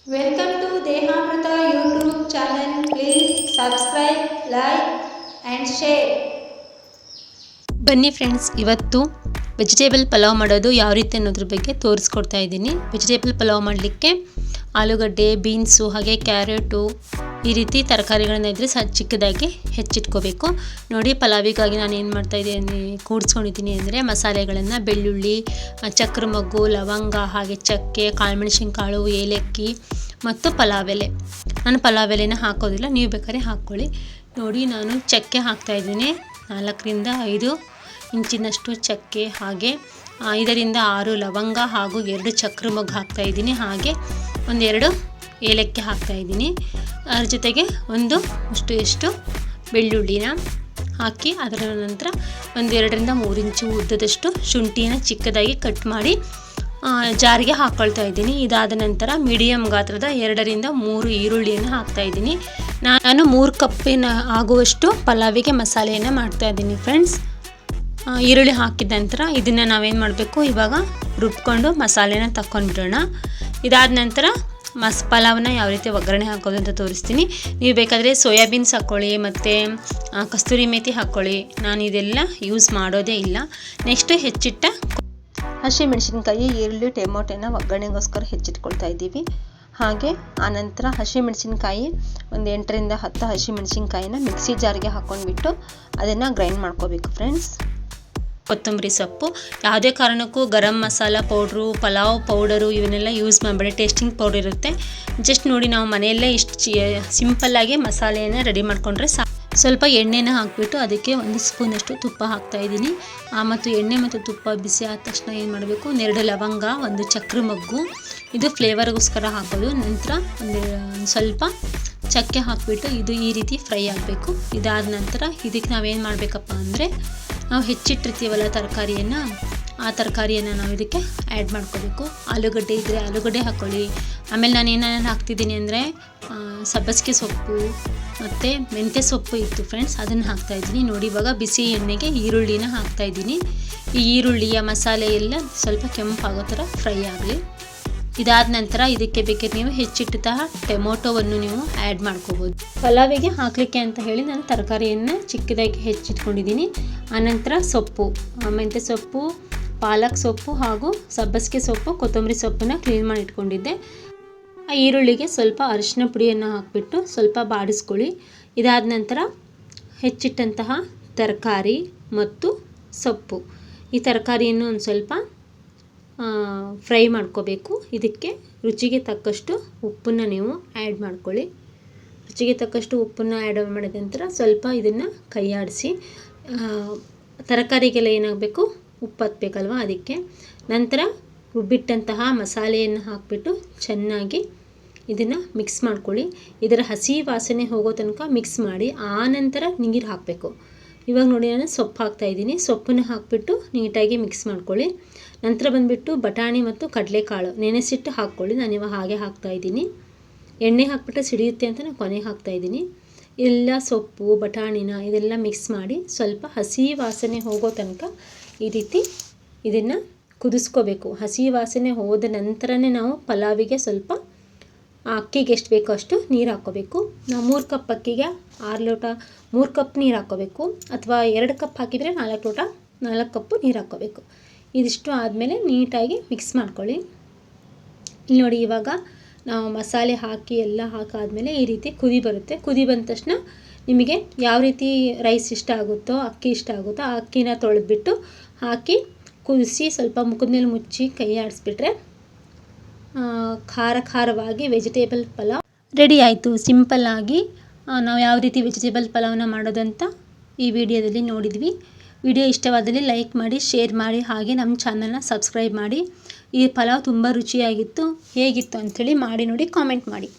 Welcome to Dehamrita YouTube channel. Please subscribe, like and share. ಬನ್ನಿ friends, ಇವತ್ತು vegetable pulao ಮಾಡೋದು ಯಾವ ರೀತಿ ಅನ್ನೋದ್ರ ಬಗ್ಗೆ ತೋರಿಸ್ಕೊಡ್ತಾ ಇದ್ದೀನಿ. ವೆಜಿಟೇಬಲ್ ಪಲಾವ್ ಮಾಡಲಿಕ್ಕೆ ಆಲೂಗಡ್ಡೆ, ಬೀನ್ಸು, ಹಾಗೆ ಕ್ಯಾರೆಟು ಈ ರೀತಿ ತರಕಾರಿಗಳನ್ನ ಇದ್ದರೆ ಚಿಕ್ಕದಾಗಿ ಹೆಚ್ಚಿಟ್ಕೋಬೇಕು. ನೋಡಿ, ಪಲಾವಿಗಾಗಿ ನಾನು ಏನು ಮಾಡ್ತಾಯಿದ್ದೀನಿ, ಕೂಡಿಸ್ಕೊಂಡಿದ್ದೀನಿ ಅಂದರೆ ಮಸಾಲೆಗಳನ್ನು ಬೆಳ್ಳುಳ್ಳಿ, ಚಕ್ರ ಮೊಗ್ಗು, ಲವಂಗ, ಹಾಗೆ ಚಕ್ಕೆ, ಕಾಳುಮೆಣಸಿನಕಾಳು, ಏಲಕ್ಕಿ ಮತ್ತು ಪಲಾವ್ ಎಲೆ. ನಾನು ಪಲಾವ್ ಎಲೆನ ಹಾಕೋದಿಲ್ಲ, ನೀವು ಬೇಕಾದ್ರೆ ಹಾಕ್ಕೊಳ್ಳಿ. ನೋಡಿ, ನಾನು ಚಕ್ಕೆ ಹಾಕ್ತಾಯಿದ್ದೀನಿ. 4ರಿಂದ 5 ಇಂಚಿನಷ್ಟು ಚಕ್ಕೆ, ಹಾಗೆ 5ರಿಂದ 6 ಲವಂಗ ಹಾಗೂ 2 ಚಕ್ರ ಮೊಗ್ಗು ಹಾಕ್ತಾಯಿದ್ದೀನಿ. ಹಾಗೆ 1-2 ಏಲಕ್ಕಿ ಹಾಕ್ತಾಯಿದ್ದೀನಿ. ಅದ್ರ ಜೊತೆಗೆ ಎಷ್ಟು ಬೆಳ್ಳುಳ್ಳಿನ ಹಾಕಿ, ಅದರ ನಂತರ 1-2ರಿಂದ 3 ಇಂಚು ಉದ್ದದಷ್ಟು ಶುಂಠಿನ ಚಿಕ್ಕದಾಗಿ ಕಟ್ ಮಾಡಿ ಜಾರಿಗೆ ಹಾಕ್ಕೊಳ್ತಾ ಇದ್ದೀನಿ. ಇದಾದ ನಂತರ ಮೀಡಿಯಮ್ ಗಾತ್ರದ 2ರಿಂದ 3 ಈರುಳ್ಳಿಯನ್ನು ಹಾಕ್ತಾಯಿದ್ದೀನಿ. ನಾನು 3 ಕಪ್ಪಿನ ಆಗುವಷ್ಟು ಪಲಾವಿಗೆ ಮಸಾಲೆಯನ್ನು ಮಾಡ್ತಾಯಿದ್ದೀನಿ ಫ್ರೆಂಡ್ಸ್. ಈರುಳ್ಳಿ ಹಾಕಿದ ನಂತರ ಇದನ್ನು ನಾವೇನು ಮಾಡಬೇಕು, ಇವಾಗ ರುಬ್ಕೊಂಡು ಮಸಾಲೆನ ತಗೊಂಡ್ಬಿಡೋಣ. ಇದಾದ ನಂತರ ಪಲಾವನ್ನ ಯಾವ ರೀತಿ ಒಗ್ಗರಣೆ ಹಾಕೋದು ಅಂತ ತೋರಿಸ್ತೀನಿ. ನೀವು ಬೇಕಾದರೆ ಸೋಯಾಬೀನ್ಸ್ ಹಾಕ್ಕೊಳ್ಳಿ, ಮತ್ತು ಕಸ್ತೂರಿ ಮೇಥಿ ಹಾಕ್ಕೊಳ್ಳಿ. ನಾನು ಇದೆಲ್ಲ ಯೂಸ್ ಮಾಡೋದೇ ಇಲ್ಲ. ನೆಕ್ಸ್ಟ್ ಹೆಚ್ಚಿಟ್ಟ ಹಸಿ ಮೆಣಸಿನ್ಕಾಯಿ, ಈರುಳ್ಳಿ, ಟೊಮೊಟೊನ ಒಗ್ಗರಣೆಗೋಸ್ಕರ ಹೆಚ್ಚಿಟ್ಕೊಳ್ತಾ ಇದ್ದೀವಿ. ಹಾಗೆ ಆನಂತರ ಹಸಿಮೆಣಸಿನ್ಕಾಯಿ 8ರಿಂದ 10 ಹಸಿಮೆಣಸಿನ್ಕಾಯಿನ ಮಿಕ್ಸಿ ಜಾರಿಗೆ ಹಾಕ್ಕೊಂಡ್ಬಿಟ್ಟು ಅದನ್ನು ಗ್ರೈಂಡ್ ಮಾಡ್ಕೋಬೇಕು ಫ್ರೆಂಡ್ಸ್. ಕೊತ್ತಂಬರಿ ಸೊಪ್ಪು, ಯಾವುದೇ ಕಾರಣಕ್ಕೂ ಗರಂ ಮಸಾಲ ಪೌಡ್ರು, ಪಲಾವ್ ಪೌಡರು ಇವನ್ನೆಲ್ಲ ಯೂಸ್ ಮಾಡಬೇಡಿ. ಟೇಸ್ಟಿಂಗ್ ಪೌಡರ್ ಇರುತ್ತೆ. ಜಸ್ಟ್ ನೋಡಿ, ನಾವು ಮನೆಯಲ್ಲೇ ಇಷ್ಟು ಸಿಂಪಲ್ಲಾಗಿ ಮಸಾಲೆಯನ್ನು ರೆಡಿ ಮಾಡಿಕೊಂಡ್ರೆ ಸಾಕು. ಸ್ವಲ್ಪ ಎಣ್ಣೆನ ಹಾಕಿಬಿಟ್ಟು ಅದಕ್ಕೆ 1 ಸ್ಪೂನಷ್ಟು ತುಪ್ಪ ಹಾಕ್ತಾಯಿದ್ದೀನಿ. ಮತ್ತು ಎಣ್ಣೆ ಮತ್ತು ತುಪ್ಪ ಬಿಸಿ ಆದ ತಕ್ಷಣ ಏನು ಮಾಡಬೇಕು, 2 ಲವಂಗ, 1 ಚಕ್ರ ಮೊಗ್ಗು, ಇದು ಫ್ಲೇವರ್ಗೋಸ್ಕರ ಹಾಕೋದು. ನಂತರ ಒಂದು ಸ್ವಲ್ಪ ಚಕ್ಕೆ ಹಾಕಿಬಿಟ್ಟು ಇದು ಈ ರೀತಿ ಫ್ರೈ ಆಗಬೇಕು. ಇದಾದ ನಂತರ ಇದಕ್ಕೆ ನಾವೇನು ಮಾಡಬೇಕಪ್ಪ ಅಂದರೆ, ನಾವು ಹೆಚ್ಚಿಟ್ಟಿರ್ತೀವಲ್ಲ ತರಕಾರಿಯನ್ನು, ಆ ತರಕಾರಿಯನ್ನು ನಾವು ಇದಕ್ಕೆ ಆ್ಯಡ್ ಮಾಡ್ಕೋಬೇಕು. ಆಲೂಗಡ್ಡೆ ಇದ್ದರೆ ಆಲೂಗಡ್ಡೆ ಹಾಕ್ಕೊಳ್ಳಿ. ಆಮೇಲೆ ನಾನು ಏನೇನು ಹಾಕ್ತಿದ್ದೀನಿ ಅಂದರೆ, ಸಬ್ಬಸಿಗೆ ಸೊಪ್ಪು ಮತ್ತು ಮೆಂತ್ಯ ಸೊಪ್ಪು ಇತ್ತು ಫ್ರೆಂಡ್ಸ್, ಅದನ್ನು ಹಾಕ್ತಾಯಿದ್ದೀನಿ. ನೋಡಿ, ಇವಾಗ ಬಿಸಿ ಎಣ್ಣೆಗೆ ಈರುಳ್ಳಿನ ಹಾಕ್ತಾಯಿದ್ದೀನಿ. ಈ ಈರುಳ್ಳಿಯ ಮಸಾಲೆ ಎಲ್ಲ ಸ್ವಲ್ಪ ಕೆಂಪಾಗೋ ಥರ ಫ್ರೈ ಆಗಲಿ. ಇದಾದ ನಂತರ ಇದಕ್ಕೆ ಬೇಕಾದ್ರೆ ನೀವು ಹೆಚ್ಚಿಟ್ಟಂತಹ ಟೊಮೊಟೊವನ್ನು ನೀವು ಆ್ಯಡ್ ಮಾಡ್ಕೋಬೋದು. ಪಲಾವಿಗೆ ಹಾಕಲಿಕ್ಕೆ ಅಂತ ಹೇಳಿ ನಾನು ತರಕಾರಿಯನ್ನು ಚಿಕ್ಕದಾಗಿ ಹೆಚ್ಚಿಟ್ಕೊಂಡಿದ್ದೀನಿ. ಆನಂತರ ಸೊಪ್ಪು, ಮೆಂತ್ಯ ಸೊಪ್ಪು, ಪಾಲಕ್ ಸೊಪ್ಪು ಹಾಗೂ ಸಬ್ಬಸಿಗೆ ಸೊಪ್ಪು, ಕೊತ್ತಂಬರಿ ಸೊಪ್ಪನ್ನು ಕ್ಲೀನ್ ಮಾಡಿ ಇಟ್ಕೊಂಡಿದ್ದೆ. ಆ ಈರುಳ್ಳಿಗೆ ಸ್ವಲ್ಪ ಅರಿಶಿನ ಪುಡಿಯನ್ನು ಹಾಕಿಬಿಟ್ಟು ಸ್ವಲ್ಪ ಬಾಡಿಸ್ಕೊಳ್ಳಿ. ಇದಾದ ನಂತರ ಹೆಚ್ಚಿಟ್ಟಂತಹ ತರಕಾರಿ ಮತ್ತು ಸೊಪ್ಪು, ಈ ತರಕಾರಿಯನ್ನು ಒಂದು ಸ್ವಲ್ಪ ಫ್ರೈ ಮಾಡ್ಕೋಬೇಕು. ಇದಕ್ಕೆ ರುಚಿಗೆ ತಕ್ಕಷ್ಟು ಉಪ್ಪನ್ನು ನೀವು ಆ್ಯಡ್ ಮಾಡ್ಕೊಳ್ಳಿ. ರುಚಿಗೆ ತಕ್ಕಷ್ಟು ಉಪ್ಪನ್ನು ಆ್ಯಡ್ ಮಾಡಿದ ನಂತರ ಸ್ವಲ್ಪ ಇದನ್ನು ಕೈ ಆಡಿಸಿ, ತರಕಾರಿಗೆಲ್ಲ ಏನಾಗಬೇಕು, ಉಪ್ಪು ಹತ್ತಬೇಕಲ್ವ, ಅದಕ್ಕೆ. ನಂತರ ರುಬ್ಬಿಟ್ಟಂತಹ ಮಸಾಲೆಯನ್ನು ಹಾಕಿಬಿಟ್ಟು ಚೆನ್ನಾಗಿ ಇದನ್ನು ಮಿಕ್ಸ್ ಮಾಡ್ಕೊಳ್ಳಿ. ಇದರ ಹಸಿ ವಾಸನೆ ಹೋಗೋ ತನಕ ಮಿಕ್ಸ್ ಮಾಡಿ, ಆನಂತರ ನೀರು ಹಾಕಬೇಕು. ಇವಾಗ ನೋಡಿ, ನಾನು ಸೊಪ್ಪು ಹಾಕ್ತಾಯಿದ್ದೀನಿ. ಸೊಪ್ಪನ್ನು ಹಾಕಿಬಿಟ್ಟು ನೀಟಾಗಿ ಮಿಕ್ಸ್ ಮಾಡ್ಕೊಳ್ಳಿ. ನಂತರ ಬಂದುಬಿಟ್ಟು ಬಟಾಣಿ ಮತ್ತು ಕಡಲೆಕಾಳು ನೆನೆಸಿಟ್ಟು ಹಾಕ್ಕೊಳ್ಳಿ. ನಾನಿವಾಗ ಹಾಗೆ ಹಾಕ್ತಾಯಿದ್ದೀನಿ. ಎಣ್ಣೆ ಹಾಕ್ಬಿಟ್ಟು ಸಿಡಿಯುತ್ತೆ ಅಂತ ನಾನು ಕೊನೆಗೆ ಹಾಕ್ತಾಯಿದ್ದೀನಿ. ಎಲ್ಲ ಸೊಪ್ಪು ಬಟಾಣಿನ ಇದೆಲ್ಲ ಮಿಕ್ಸ್ ಮಾಡಿ ಸ್ವಲ್ಪ ಹಸಿ ವಾಸನೆ ಹೋಗೋ ತನಕ ಈ ರೀತಿ ಇದನ್ನು ಕುದಿಸ್ಕೋಬೇಕು. ಹಸಿ ವಾಸನೆ ಹೋದ ನಂತರನೇ ನಾವು ಪಲಾವಿಗೆ ಸ್ವಲ್ಪ ಅಕ್ಕಿಗೆ ಎಷ್ಟು ಬೇಕೋ ಅಷ್ಟು ನೀರು ಹಾಕ್ಕೋಬೇಕು. ನಾವು 3 ಕಪ್ ಅಕ್ಕಿಗೆ 6 ಲೋಟ 3 ಕಪ್ ನೀರು ಹಾಕ್ಕೋಬೇಕು. ಅಥವಾ 2 ಕಪ್ ಹಾಕಿದರೆ 4 ಕಪ್ಪು ನೀರು ಹಾಕ್ಕೋಬೇಕು. ಇದಿಷ್ಟು ಆದಮೇಲೆ ನೀಟಾಗಿ ಮಿಕ್ಸ್ ಮಾಡ್ಕೊಳ್ಳಿ. ಇಲ್ಲಿ ನೋಡಿ, ಇವಾಗ ನಾವು ಮಸಾಲೆ ಹಾಕಿ ಎಲ್ಲ ಹಾಕಾದ್ಮೇಲೆ ಈ ರೀತಿ ಕುದಿ ಬರುತ್ತೆ. ಕುದಿ ಬಂದ ತಕ್ಷಣ ನಿಮಗೆ ಯಾವ ರೀತಿ ರೈಸ್ ಇಷ್ಟ ಆಗುತ್ತೋ, ಅಕ್ಕಿ ಇಷ್ಟ ಆಗುತ್ತೋ ಆ ಅಕ್ಕಿನ ತೊಳೆದ್ಬಿಟ್ಟು ಹಾಕಿ ಕುದಿಸಿ ಸ್ವಲ್ಪ ಮುಖದ ಮೇಲೆ ಮುಚ್ಚಿ ಕೈ ಆಡಿಸ್ಬಿಟ್ರೆ ಖಾರವಾಗಿ ವೆಜಿಟೇಬಲ್ ಪಲಾವ್ ರೆಡಿ ಆಯಿತು. ಸಿಂಪಲ್ಲಾಗಿ ನಾವು ಯಾವ ರೀತಿ ವೆಜಿಟೇಬಲ್ ಪಲಾವ್ನ ಮಾಡೋದಂತ ಈ ವಿಡಿಯೋದಲ್ಲಿ ನೋಡಿದ್ವಿ. ವಿಡಿಯೋ ಇಷ್ಟವಾದಲ್ಲಿ ಲೈಕ್ ಮಾಡಿ, ಶೇರ್ ಮಾಡಿ, ಹಾಗೆ ನಮ್ಮ ಚಾನಲ್ನ ಸಬ್ಸ್ಕ್ರೈಬ್ ಮಾಡಿ. ಈ ಪಲಾವ್ ತುಂಬ ರುಚಿಯಾಗಿತ್ತು. ಹೇಗಿತ್ತು ಅಂಥೇಳಿ ಮಾಡಿ ನೋಡಿ, ಕಾಮೆಂಟ್ ಮಾಡಿ.